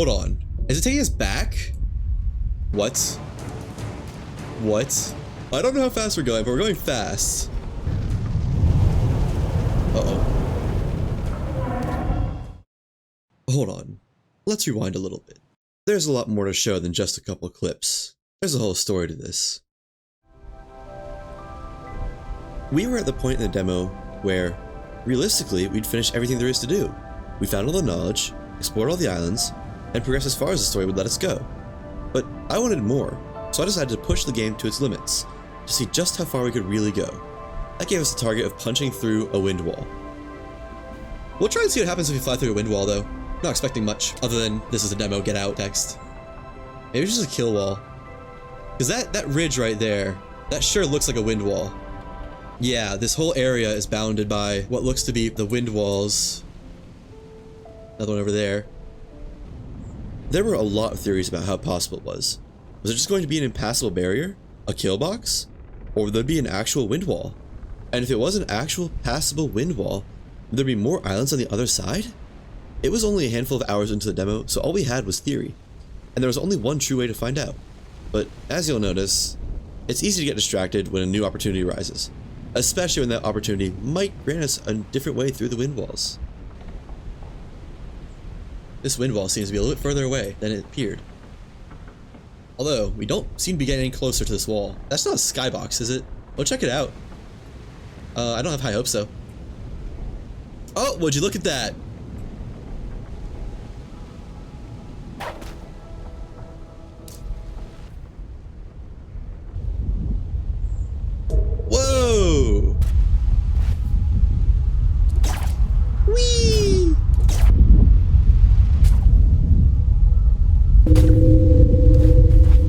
Hold on. Is it taking us back? What? What? I don't know how fast we're going, but we're going fast. Uh-oh. Hold on. Let's rewind a little bit. There's a lot more to show than just a couple clips. There's a whole story to this. We were at the point in the demo where, realistically, we'd finished everything there is to do. We found all the knowledge, explored all the islands, and progressed as far as the story would let us go. But I wanted more, so I decided to push the game to its limits, to see just how far we could really go. That gave us the target of punching through a wind wall. We'll try and see what happens if we fly through a wind wall though. Not expecting much, other than this is a demo, get out text. Maybe it's just a kill wall. Because that ridge right there, that sure looks like a wind wall. Yeah, this whole area is bounded by what looks to be the wind walls. Another one over there. There were a lot of theories about how possible it was. Was it just going to be an impassable barrier? A kill box? Or would there be an actual wind wall? And if it was an actual passable wind wall, would there be more islands on the other side? It was only a handful of hours into the demo, so all we had was theory. And there was only one true way to find out. But as you'll notice, it's easy to get distracted when a new opportunity arises. Especially when that opportunity might grant us a different way through the wind walls. This wind wall seems to be a little bit further away than it appeared. Although, we don't seem to be getting any closer to this wall. That's not a skybox, is it? Well, check it out. I don't have high hopes, though. Oh, would you look at that? Whoa! Whee!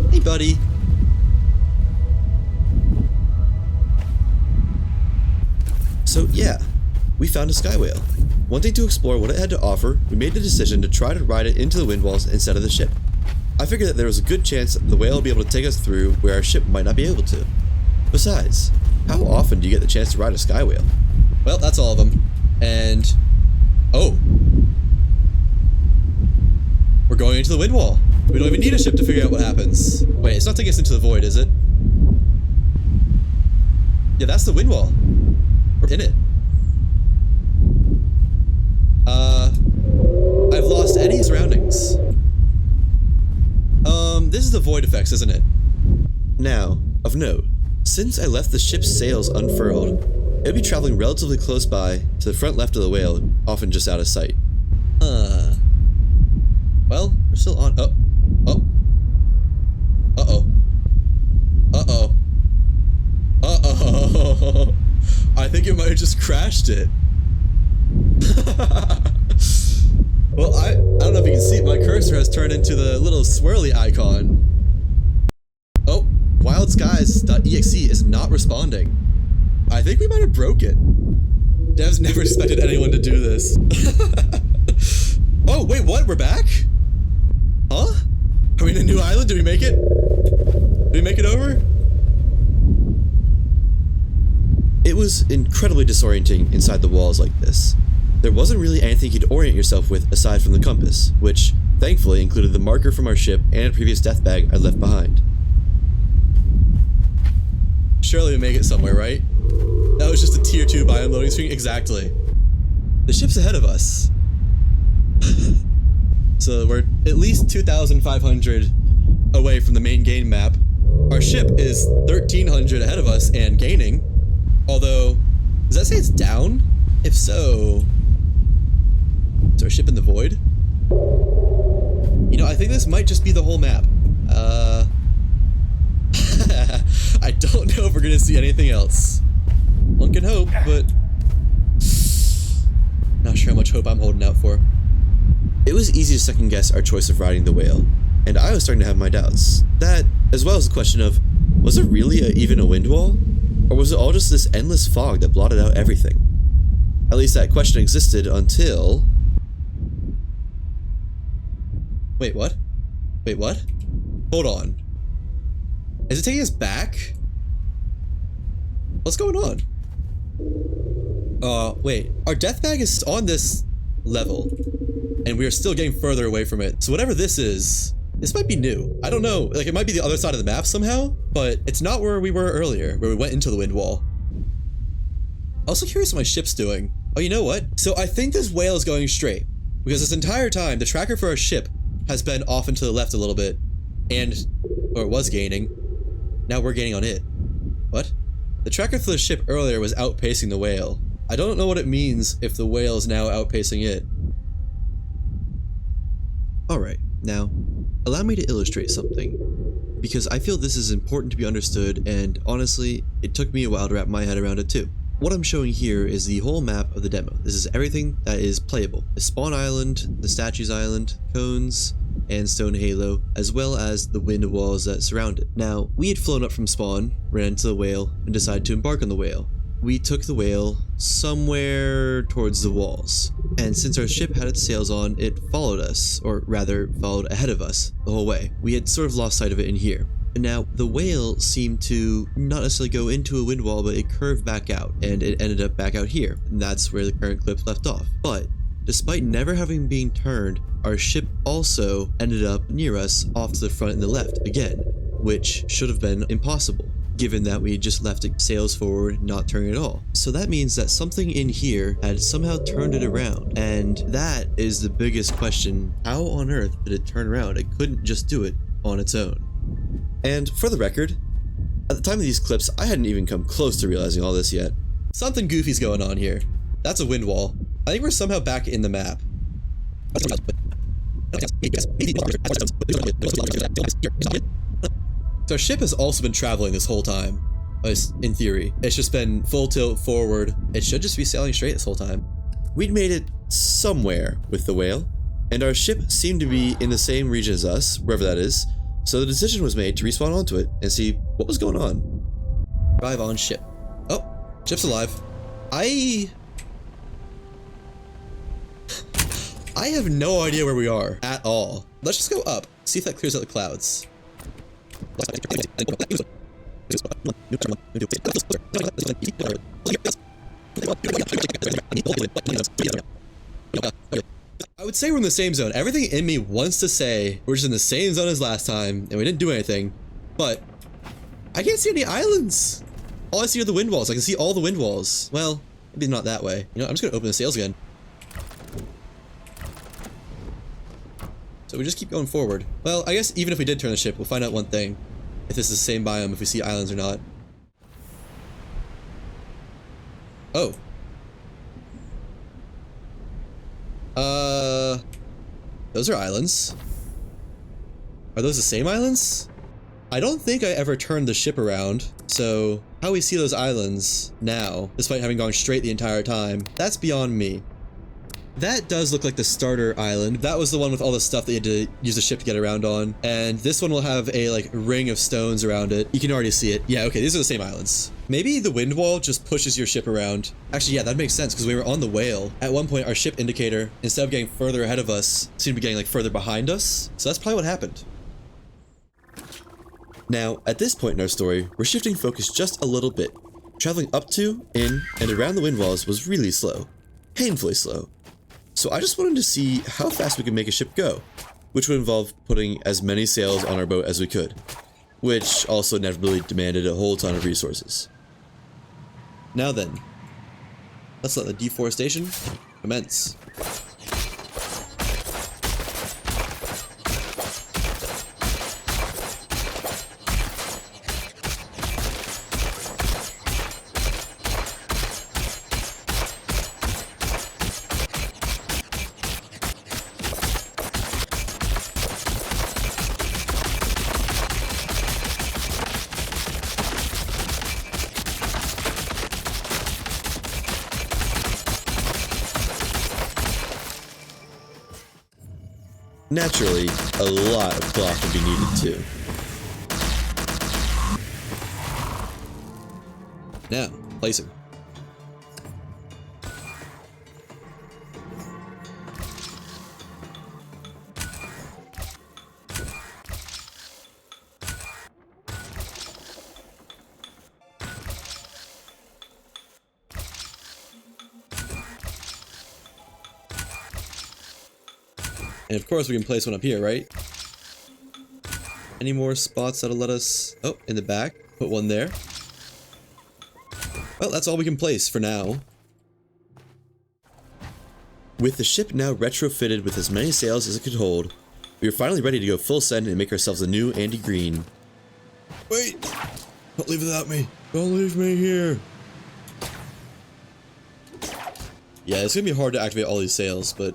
Hey, buddy. So yeah, we found a sky whale. Wanting to explore what it had to offer, we made the decision to try to ride it into the wind walls instead of the ship. I figured that there was a good chance that the whale would be able to take us through where our ship might not be able to. Besides, how often do you get the chance to ride a sky whale? Well, that's all of them. And... oh! We're going into the wind wall. We don't even need a ship to figure out what happens. Wait, it's not taking us into the void, is it? Yeah, that's the wind wall. We're in it. I've lost any surroundings. This is the void effects, isn't it? Now, of note, since I left the ship's sails unfurled, it would be traveling relatively close by to the front left of the whale, often just out of sight. Well, we're still on. Oh. Oh. Uh-oh. Uh-oh. Uh-oh. I think it might have just crashed it. Well, I don't know if you can see it. My cursor has turned into the little swirly icon. Oh, wildskies.exe is not responding. I think we might have broke it. Devs never expected anyone to do this. Oh, wait, what? We're back? Huh? Are we in a new island? Did we make it? Did we make it over? It was incredibly disorienting inside the walls like this. There wasn't really anything you could orient yourself with aside from the compass, which, thankfully, included the marker from our ship and a previous death bag I left behind. Surely we make it somewhere, right? That was just a tier 2 biome loading screen? Exactly. The ship's ahead of us. So we're at least 2,500 away from the main game map. Our ship is 1,300 ahead of us and gaining. Although, does that say it's down? If so, is our ship in the void? You know, I think this might just be the whole map. I don't know if we're gonna see anything else. One can hope, but not sure how much hope I'm holding out for. It was easy to second guess our choice of riding the whale, and I was starting to have my doubts. That, as well as the question of, was it really even a wind wall? Or was it all just this endless fog that blotted out everything? At least that question existed until... Wait, what? Wait, what? Hold on. Is it taking us back? What's going on? Wait. Our death bag is on this level. and we are still getting further away from it. So whatever this is, this might be new. I don't know, like it might be the other side of the map somehow, but it's not where we were earlier, where we went into the wind wall. Also curious what my ship's doing. Oh, you know what? So I think this whale is going straight, because this entire time, the tracker for our ship has been off and to the left a little bit, or it was gaining. Now we're gaining on it. What? The tracker for the ship earlier was outpacing the whale. I don't know what it means if the whale is now outpacing it. Alright, now, allow me to illustrate something, because I feel this is important to be understood, and honestly, it took me a while to wrap my head around it too. What I'm showing here is the whole map of the demo. This is everything that is playable. The spawn island, the statues island, cones, and stone halo, as well as the wind walls that surround it. Now, we had flown up from spawn, ran into the whale, and decided to embark on the whale. We took the whale somewhere towards the walls, and since our ship had its sails on, it followed us, or rather, followed ahead of us the whole way. We had sort of lost sight of it in here. And now, the whale seemed to not necessarily go into a wind wall, but it curved back out, and it ended up back out here, and that's where the current clip left off. But despite never having been turned, our ship also ended up near us off to the front and the left again, which should have been impossible, given that we just left it sails forward, not turning at all. So that means that something in here had somehow turned it around, and that is the biggest question. How on earth did it turn around? It couldn't just do it on its own. And for the record, at the time of these clips, I hadn't even come close to realizing all this yet. Something goofy's going on here. That's a wind wall. I think we're somehow back in the map. So our ship has also been traveling this whole time, in theory. It's just been full tilt forward. It should just be sailing straight this whole time. We'd made it somewhere with the whale, and our ship seemed to be in the same region as us, wherever that is, so the decision was made to respawn onto it and see what was going on. Arrive on ship. Oh, ship's alive. I have no idea where we are at all. Let's just go up, see if that clears out the clouds. I would say we're in the same zone. Everything in me wants to say we're just in the same zone as last time and we didn't do anything, but I can't see any islands. All I see are the wind walls. I can see all the wind walls. Well, maybe not that way. You know, I'm just gonna open the sails again. So we just keep going forward. Well, I guess even if we did turn the ship, we'll find out one thing. If this is the same biome, if we see islands or not. Oh. Those are islands. Are those the same islands? I don't think I ever turned the ship around, so how we see those islands now, despite having gone straight the entire time, that's beyond me. That does look like the starter island. That was the one with all the stuff that you had to use the ship to get around on. And this one will have a like ring of stones around it. You can already see it. Yeah, okay, these are the same islands. Maybe the wind wall just pushes your ship around. Actually, yeah, that makes sense because we were on the whale. At one point, our ship indicator, instead of getting further ahead of us, seemed to be getting like further behind us. So that's probably what happened. Now, at this point in our story, we're shifting focus just a little bit. Traveling up to, in, and around the wind walls was really slow. Painfully slow. So I just wanted to see how fast we could make a ship go, which would involve putting as many sails on our boat as we could, which also inevitably demanded a whole ton of resources. Now then, let's let the deforestation commence. Naturally, a lot of cloth would be needed too. Now, placing. And of course we can place one up here, right? Any more spots that'll let us... Oh, in the back. Put one there. Well, that's all we can place for now. With the ship now retrofitted with as many sails as it could hold, we are finally ready to go full send and make ourselves a new Andy Green. Wait! Don't leave without me! Don't leave me here! Yeah, it's gonna be hard to activate all these sails, but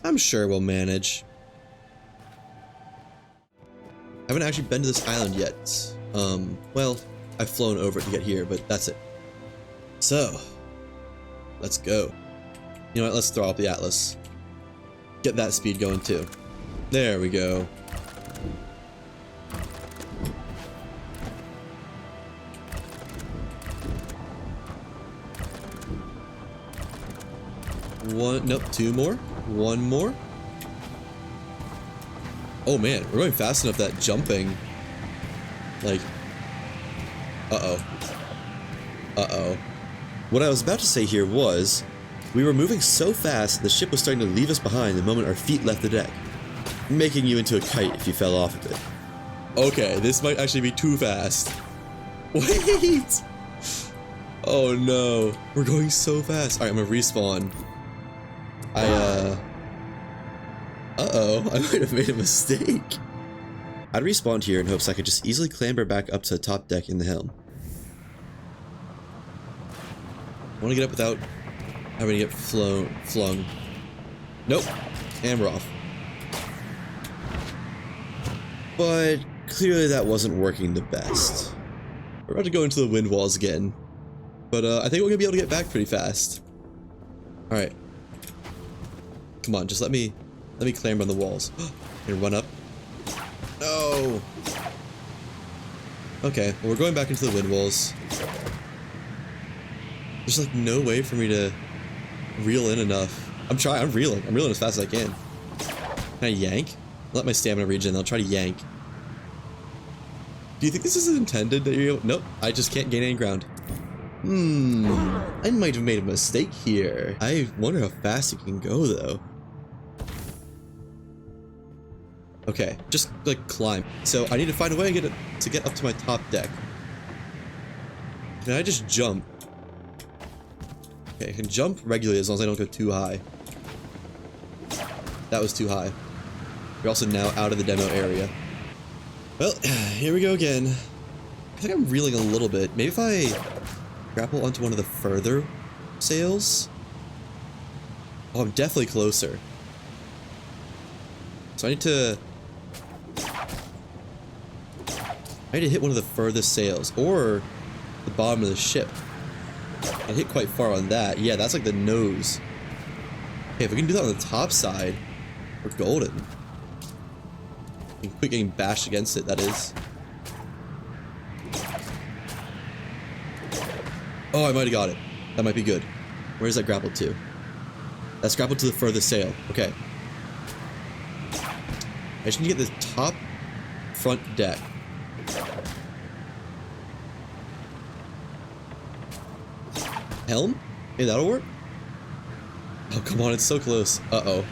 I'm sure we'll manage. I haven't actually been to this island yet. Well, I've flown over it to get here, but that's it. So, let's go. You know what, let's throw up the Atlas. Get that speed going too. There we go. One, nope, two more. One more. Oh man, we're going fast enough that jumping, like, uh-oh. Uh-oh. What I was about to say here was, we were moving so fast the ship was starting to leave us behind the moment our feet left the deck, making you into a kite if you fell off of it. Okay, this might actually be too fast. Wait! Oh no, we're going so fast. Alright, I'm gonna respawn. Uh-oh, I might have made a mistake. I'd respawned here in hopes I could just easily clamber back up to the top deck in the helm. I want to get up without having to get flung. Nope, and we're off. But clearly that wasn't working the best. We're about to go into the wind walls again. But I think we're gonna be able to get back pretty fast. Alright. Come on, just let me clamber on the walls. And run up. No! Okay, well we're going back into the wind walls. There's like no way for me to reel in enough. I'm reeling as fast as I can. Can I yank? Let my stamina regen, I'll try to yank. Do you think this is intended that you're able— Nope, I just can't gain any ground. I might have made a mistake here. I wonder how fast it can go though. Okay, just like climb. So I need to find a way to get up to my top deck. Can I just jump? Okay, I can jump regularly as long as I don't go too high. That was too high. We're also now out of the demo area. Well, here we go again. I think I'm reeling a little bit. Maybe if I grapple onto one of the further sails? Oh, I'm definitely closer. So I need to hit one of the furthest sails, or the bottom of the ship. I hit quite far on that. Yeah, that's like the nose. Okay, if we can do that on the top side, we're golden. Quit getting bashed against it, that is. Oh, I might have got it. That might be good. Where's that grappled to? That's grappled to the furthest sail. Okay. I just need to get the top front deck. Helm? Hey, that'll work? Oh, come on, it's so close. Uh-oh.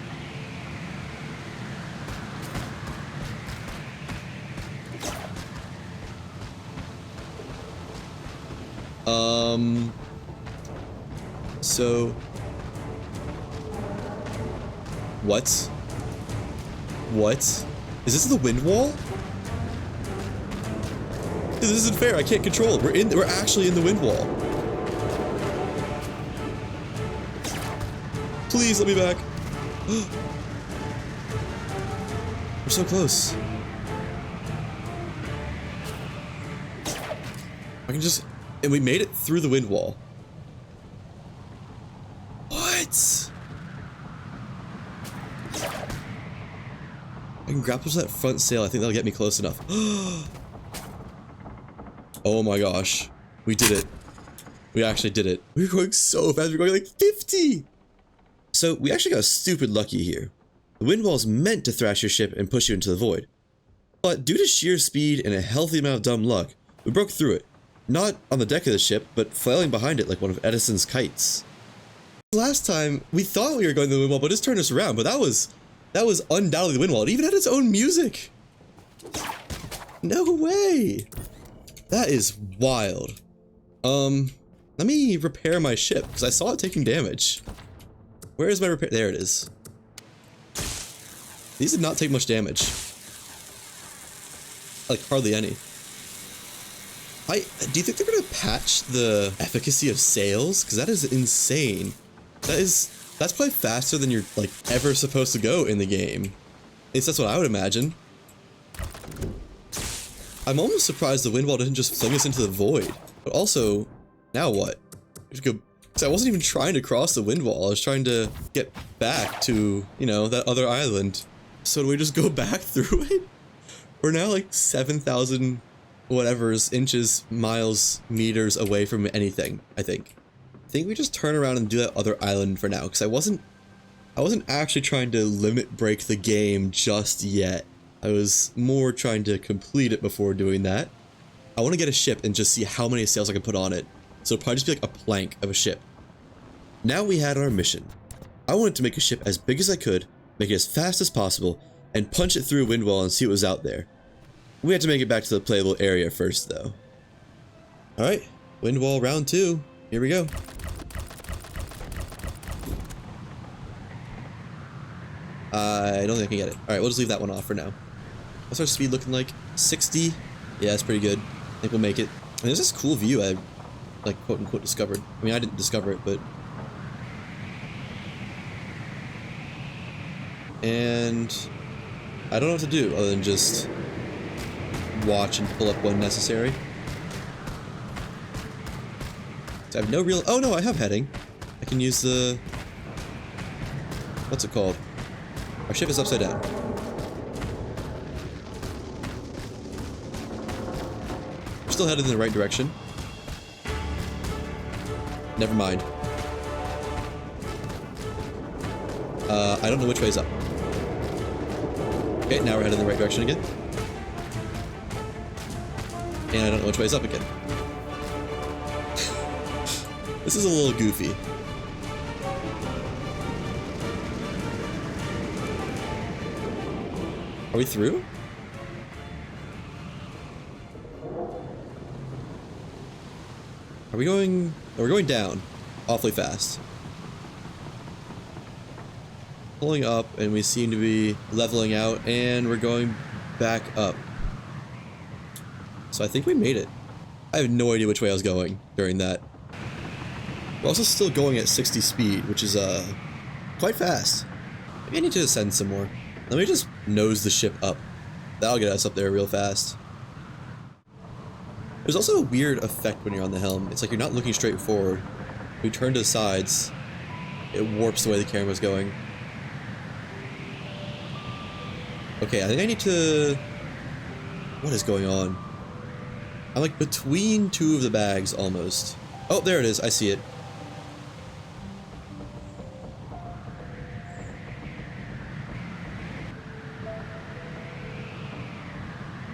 So... What? What? Is this the wind wall? This isn't fair, I can't control it. We're actually in the wind wall. Please let me back. We're so close. I can just... And we made it through the wind wall. What? I can grapple to that front sail. I think that'll get me close enough. Oh my gosh. We did it. We actually did it. We were going so fast. We were going like 50. So we actually got stupid lucky here. The wind wall's meant to thrash your ship and push you into the void. But due to sheer speed and a healthy amount of dumb luck, we broke through it. Not on the deck of the ship, but flailing behind it like one of Edison's kites. Last time, we thought we were going to the wind wall, but it just turned us around, but that was That was undoubtedly the wind wall. It even had its own music. No way. That is wild. Let me repair my ship, because I saw it taking damage. Where is my repair? There it is. These did not take much damage. Like, hardly any. Do you think they're gonna patch the efficacy of sails? Because that is insane. That's probably faster than you're, like, ever supposed to go in the game. At least that's what I would imagine. I'm almost surprised the wind wall didn't just fling us into the void. But also, now what? Because I wasn't even trying to cross the wind wall. I was trying to get back to, you know, that other island. So do we just go back through it? We're now like 7,000 whatever's inches, miles, meters away from anything, I think. I think we just turn around and do that other island for now, because I wasn't actually trying to limit break the game just yet. I was more trying to complete it before doing that. I want to get a ship and just see how many sails I can put on it. So it'll probably just be like a plank of a ship. Now we had our mission. I wanted to make a ship as big as I could, make it as fast as possible, and punch it through a wind wall and see what was out there. We had to make it back to the playable area first, though. Alright, wind wall round 2. Here we go. I don't think I can get it. Alright, we'll just leave that one off for now. What's our speed looking like? 60? Yeah, that's pretty good. I think we'll make it. And there's this cool view I, like, quote-unquote discovered. I mean, I didn't discover it, but... And... I don't know what to do other than just... watch and pull up when necessary. So I have no real... Oh no, I have heading. I can use the... What's it called? Our ship is upside down. We're still headed in the right direction. Never mind. I don't know which way is up. Okay, now we're headed in the right direction again. And I don't know which way is up again. This is a little goofy. Are we through? Are we going... We're going down. Awfully fast. Pulling up, and we seem to be leveling out, and we're going back up. So I think we made it. I have no idea which way I was going during that. We're also still going at 60 speed, which is, quite fast. Maybe I need to ascend some more. Let me just nose the ship up. That'll get us up there real fast. There's also a weird effect when you're on the helm. It's like you're not looking straight forward. When you turn to the sides, it warps the way the camera's going. Okay, I think I need to... What is going on? I'm like between two of the bags, almost. Oh, there it is. I see it.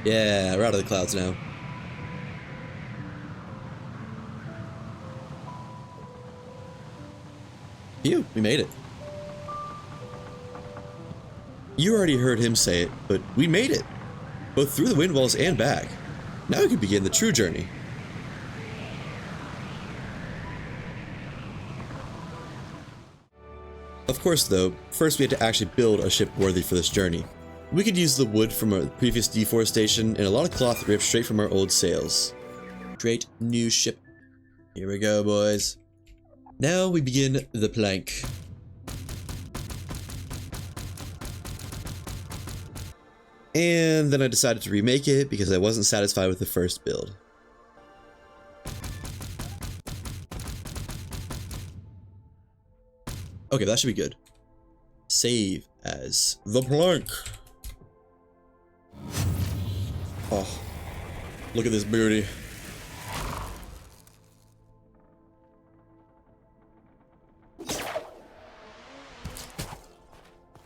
Yeah, we're out of the clouds now. Phew, we made it. You already heard him say it, but we made it. Both through the wind walls and back. Now we can begin the true journey. Of course though, first we had to actually build a ship worthy for this journey. We could use the wood from our previous deforestation and a lot of cloth ripped straight from our old sails. Great new ship. Here we go, boys. Now we begin the plank. And then I decided to remake it because I wasn't satisfied with the first build. Okay, that should be good. Save as the plank. Oh, look at this beauty.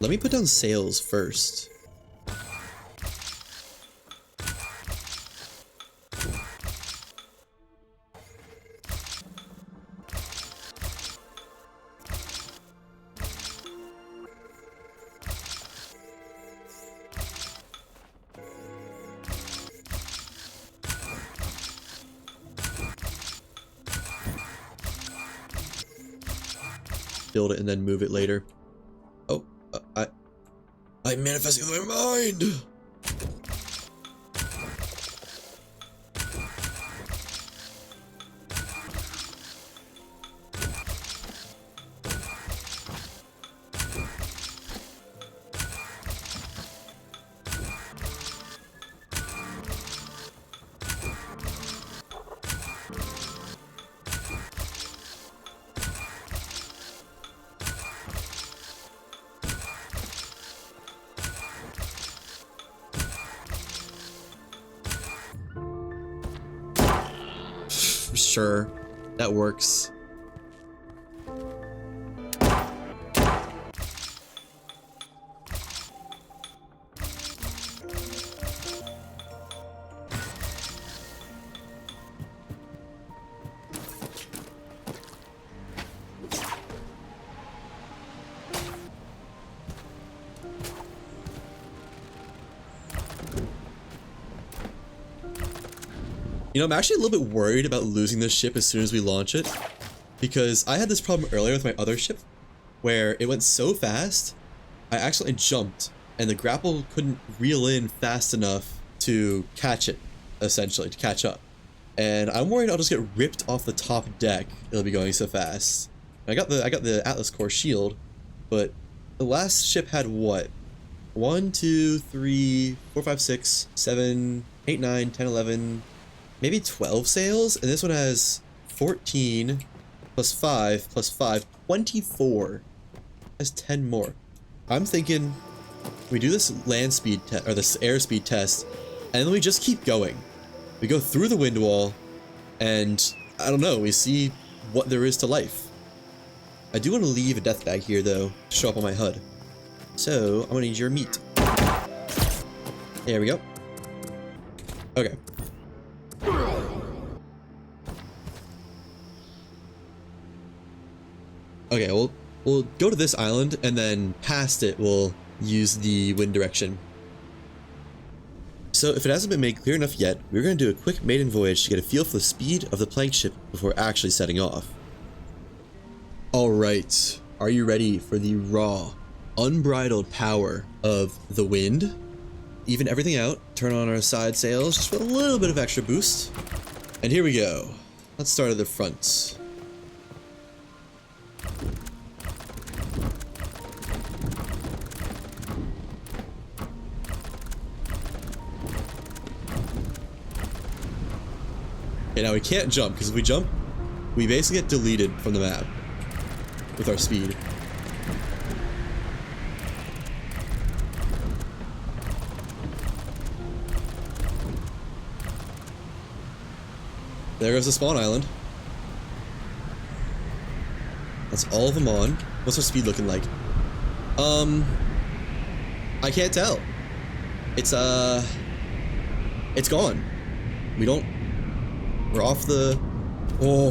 Let me put down sails first. build it and then move it later. Oh, I'm manifesting with my mind! Sure, that works. You know, I'm actually a little bit worried about losing this ship as soon as we launch it, because I had this problem earlier with my other ship, where it went so fast, I accidentally jumped, and the grapple couldn't reel in fast enough to catch it, essentially, to catch up. And I'm worried I'll just get ripped off the top deck, it'll be going so fast. I got the Atlas Core shield, but the last ship had what? 1, 2, 3, 4, 5, 6, 7, 8, 9, 10, 11... maybe 12 sails, and this one has 14 plus 5 plus 5, 24. Has 10 more. I'm thinking we do this land speed test, or this airspeed test, and then we just keep going. We go through the wind wall, and I don't know, we see what there is to life. I do want to leave a death bag here, though, to show up on my HUD. So, I'm gonna need your meat. There we go. Okay. Okay, we'll go to this island, and then past it, we'll use the wind direction. So if it hasn't been made clear enough yet, we're going to do a quick maiden voyage to get a feel for the speed of the plank ship before actually setting off. Alright, are you ready for the raw, unbridled power of the wind? Even everything out, turn on our side sails just for a little bit of extra boost. And here we go. Let's start at the front. Okay, now we can't jump, because if we jump, we basically get deleted from the map with our speed. There goes the spawn island. That's all of them on. What's our speed looking like? I can't tell. It's gone. We're off the... Oh.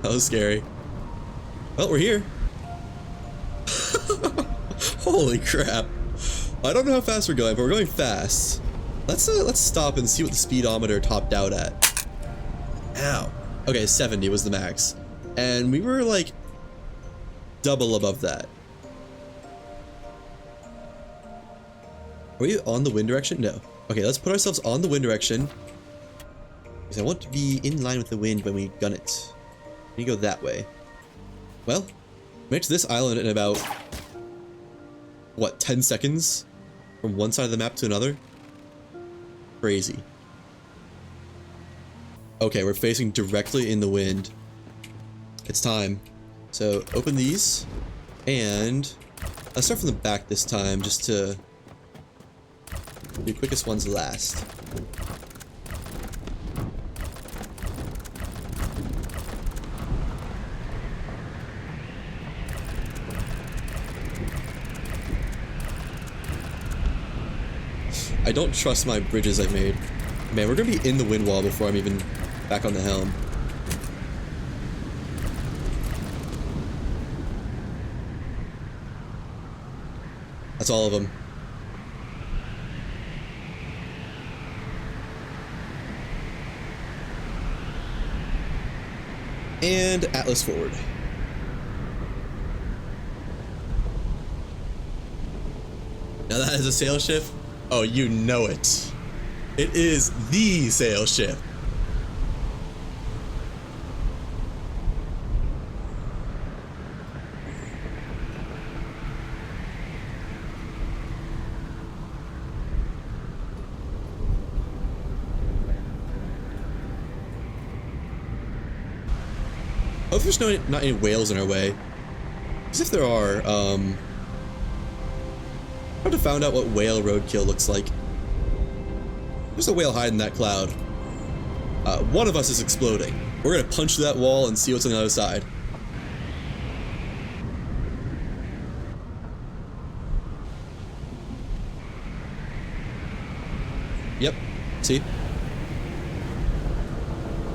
That was scary. Well, we're here. Holy crap. I don't know how fast we're going, but we're going fast. Let's stop and see what the speedometer topped out at. Ow. Okay, 70 was the max. And we were like double above that. Are we on the wind direction? No. Okay, let's put ourselves on the wind direction, because I want to be in line with the wind when we gun it. We go that way. Well, we made it to this island in about, what, 10 seconds? From one side of the map to another? Crazy. Okay, we're facing directly in the wind. It's time. So, open these, and let's start from the back this time, just to do the quickest ones last. I don't trust my bridges I've made. Man, we're gonna be in the wind wall before I'm even back on the helm. That's all of them. And Atlas forward. Now that is a sail ship. Oh, you know it. It is the sail ship. Hope there's not any whales in our way. Because if there are, I have to find out what whale roadkill looks like. There's a whale hiding in that cloud. One of us is exploding. We're gonna punch through that wall and see what's on the other side. Yep, see?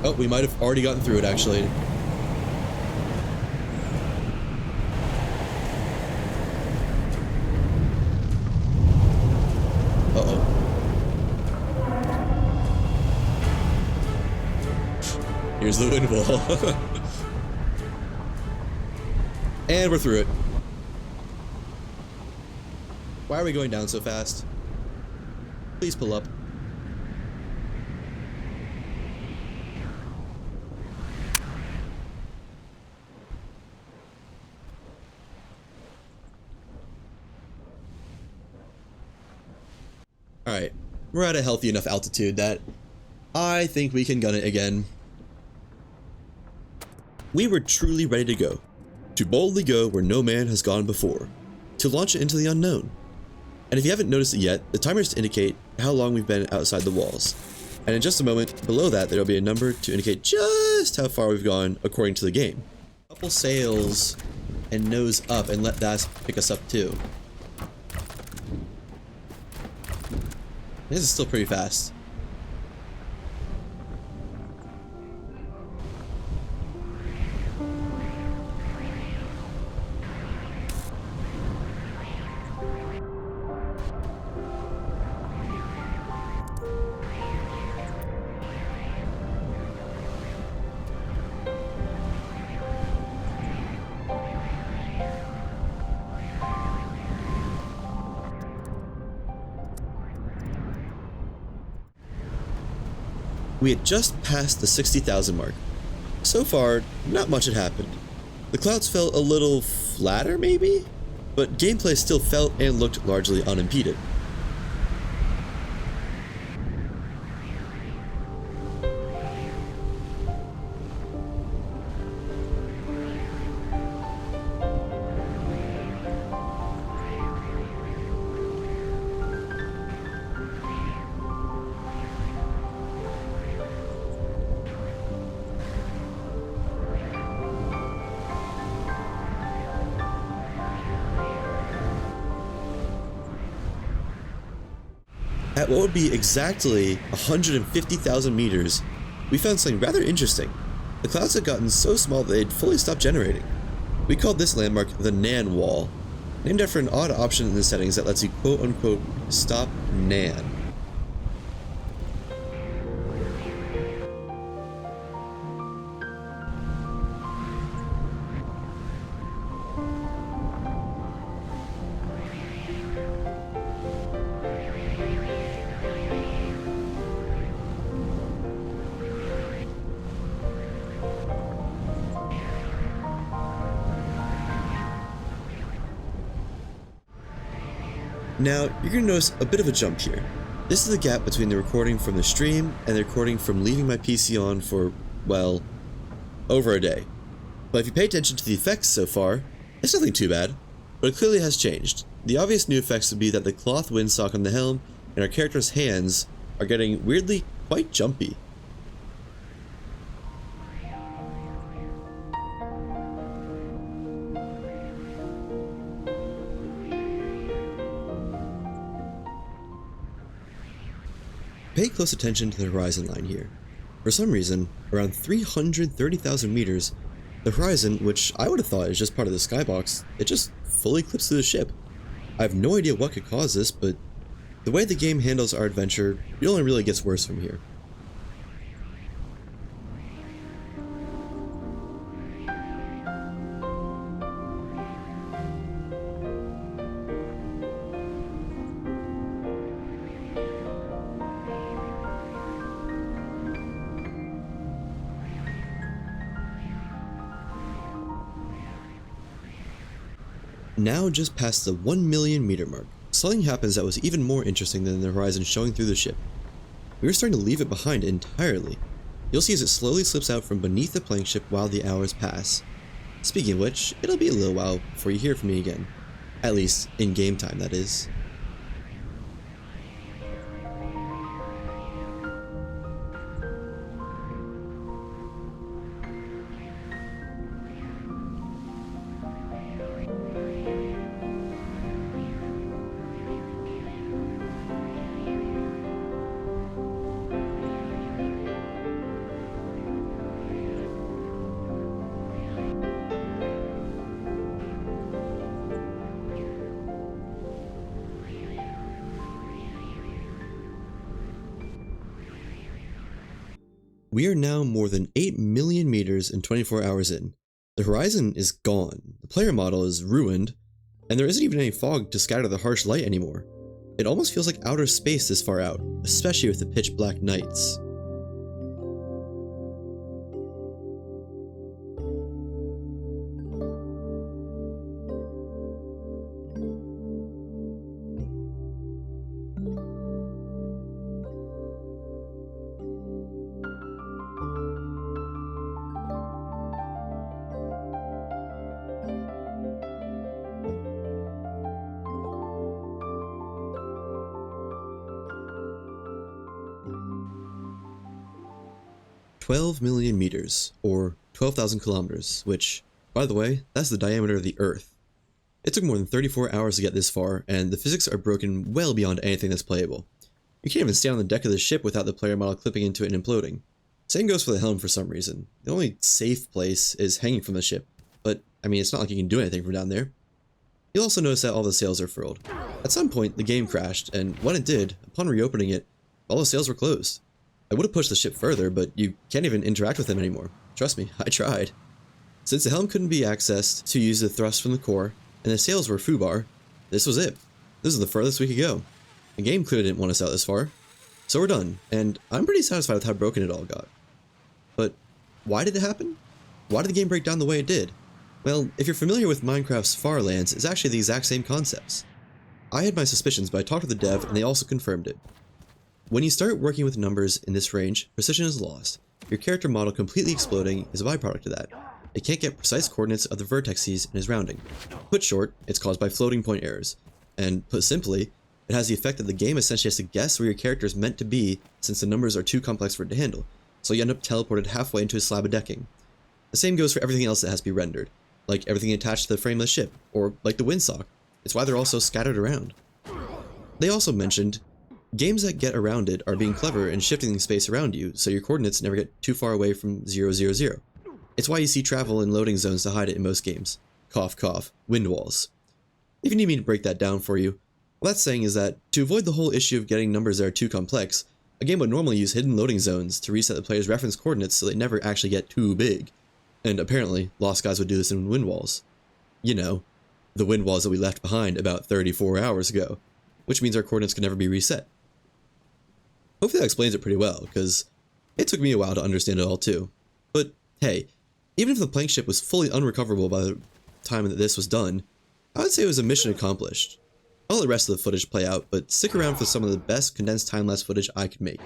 Oh, we might have already gotten through it, actually. Here's the wind wall. And we're through it. Why are we going down so fast? Please pull up. Alright, we're at a healthy enough altitude that I think we can gun it again. We were truly ready to go. To boldly go where no man has gone before. To launch it into the unknown. And if you haven't noticed it yet, the timer is to indicate how long we've been outside the walls. And in just a moment, below that, there will be a number to indicate just how far we've gone according to the game. Couple sails and nose up and let that pick us up too. This is still pretty fast. We had just passed the 60,000 mark. So far, not much had happened. The clouds felt a little flatter maybe, but gameplay still felt and looked largely unimpeded. At what would be exactly 150,000 meters, we found something rather interesting. The clouds had gotten so small that they'd fully stopped generating. We called this landmark the Nan Wall, named after an odd option in the settings that lets you quote-unquote stop Nan. Now, you're going to notice a bit of a jump here. This is the gap between the recording from the stream and the recording from leaving my PC on for, well, over a day. But if you pay attention to the effects so far, it's nothing too bad, but it clearly has changed. The obvious new effects would be that the cloth windsock on the helm and our character's hands are getting weirdly quite jumpy. Pay close attention to the horizon line here. For some reason, around 330,000 meters, the horizon, which I would have thought is just part of the skybox, it just fully clips through the ship. I have no idea what could cause this, but the way the game handles our adventure, it only really gets worse from here. Now just past the 1 million meter mark, something happens that was even more interesting than the horizon showing through the ship. We were starting to leave it behind entirely. You'll see as it slowly slips out from beneath the playing ship while the hours pass. Speaking of which, it'll be a little while before you hear from me again. At least, in game time, that is. We are now more than 8 million meters and 24 hours in. The horizon is gone, the player model is ruined, and there isn't even any fog to scatter the harsh light anymore. It almost feels like outer space this far out, especially with the pitch black nights. "12 million meters, or 12,000 kilometers, which, by the way, that's the diameter of the Earth. It took more than 34 hours to get this far, and the physics are broken well beyond anything that's playable. You can't even stay on the deck of the ship without the player model clipping into it and imploding. Same goes for the helm for some reason. The only safe place is hanging from the ship, but I mean, it's not like you can do anything from down there. You'll also notice that all the sails are furled. At some point, the game crashed, and when it did, upon reopening it, all the sails were closed. I would have pushed the ship further, but you can't even interact with them anymore. Trust me, I tried. Since the helm couldn't be accessed to use the thrust from the core, and the sails were foobar, this was it. This is the furthest we could go. The game clearly didn't want us out this far. So we're done, and I'm pretty satisfied with how broken it all got. But why did it happen? Why did the game break down the way it did? Well, if you're familiar with Minecraft's Farlands, it's actually the exact same concepts. I had my suspicions, but I talked to the dev, and they also confirmed it. When you start working with numbers in this range, precision is lost. Your character model completely exploding is a byproduct of that. It can't get precise coordinates of the vertices and is rounding. Put short, it's caused by floating point errors. And put simply, it has the effect that the game essentially has to guess where your character is meant to be since the numbers are too complex for it to handle, so you end up teleported halfway into a slab of decking. The same goes for everything else that has to be rendered, like everything attached to the frame of the ship, or like the windsock. It's why they're all so scattered around. They also mentioned, games that get around it are being clever and shifting the space around you, so your coordinates never get too far away from 0, 0, 0. It's why you see travel and loading zones to hide it in most games. Cough, cough. Wind walls. If you need me to break that down for you, what that's saying is that, to avoid the whole issue of getting numbers that are too complex, a game would normally use hidden loading zones to reset the player's reference coordinates so they never actually get too big. And apparently, Lost Guys would do this in wind walls. You know, the wind walls that we left behind about 34 hours ago, which means our coordinates can never be reset. Hopefully that explains it pretty well, because it took me a while to understand it all too. But hey, even if the plank ship was fully unrecoverable by the time that this was done, I would say it was a mission accomplished. I'll let the rest of the footage play out, but stick around for some of the best condensed time-lapse footage I could make.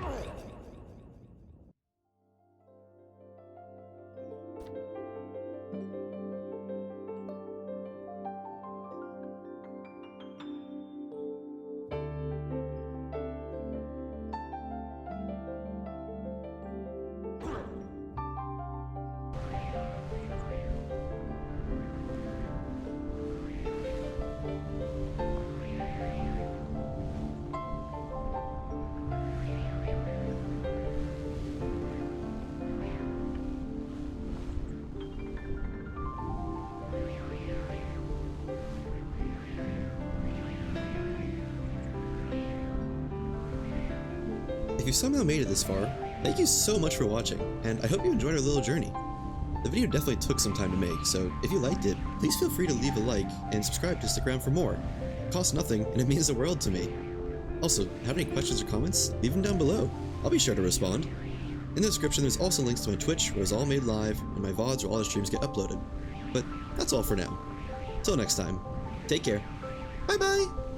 If you somehow made it this far, thank you so much for watching, and I hope you enjoyed our little journey. The video definitely took some time to make, so if you liked it, please feel free to leave a like and subscribe to stick around for more. It costs nothing, and it means the world to me. Also, have any questions or comments? Leave them down below. I'll be sure to respond. In the description, there's also links to my Twitch, where it's all made live, and my VODs where all the streams get uploaded. But that's all for now. Till next time. Take care. Bye-bye.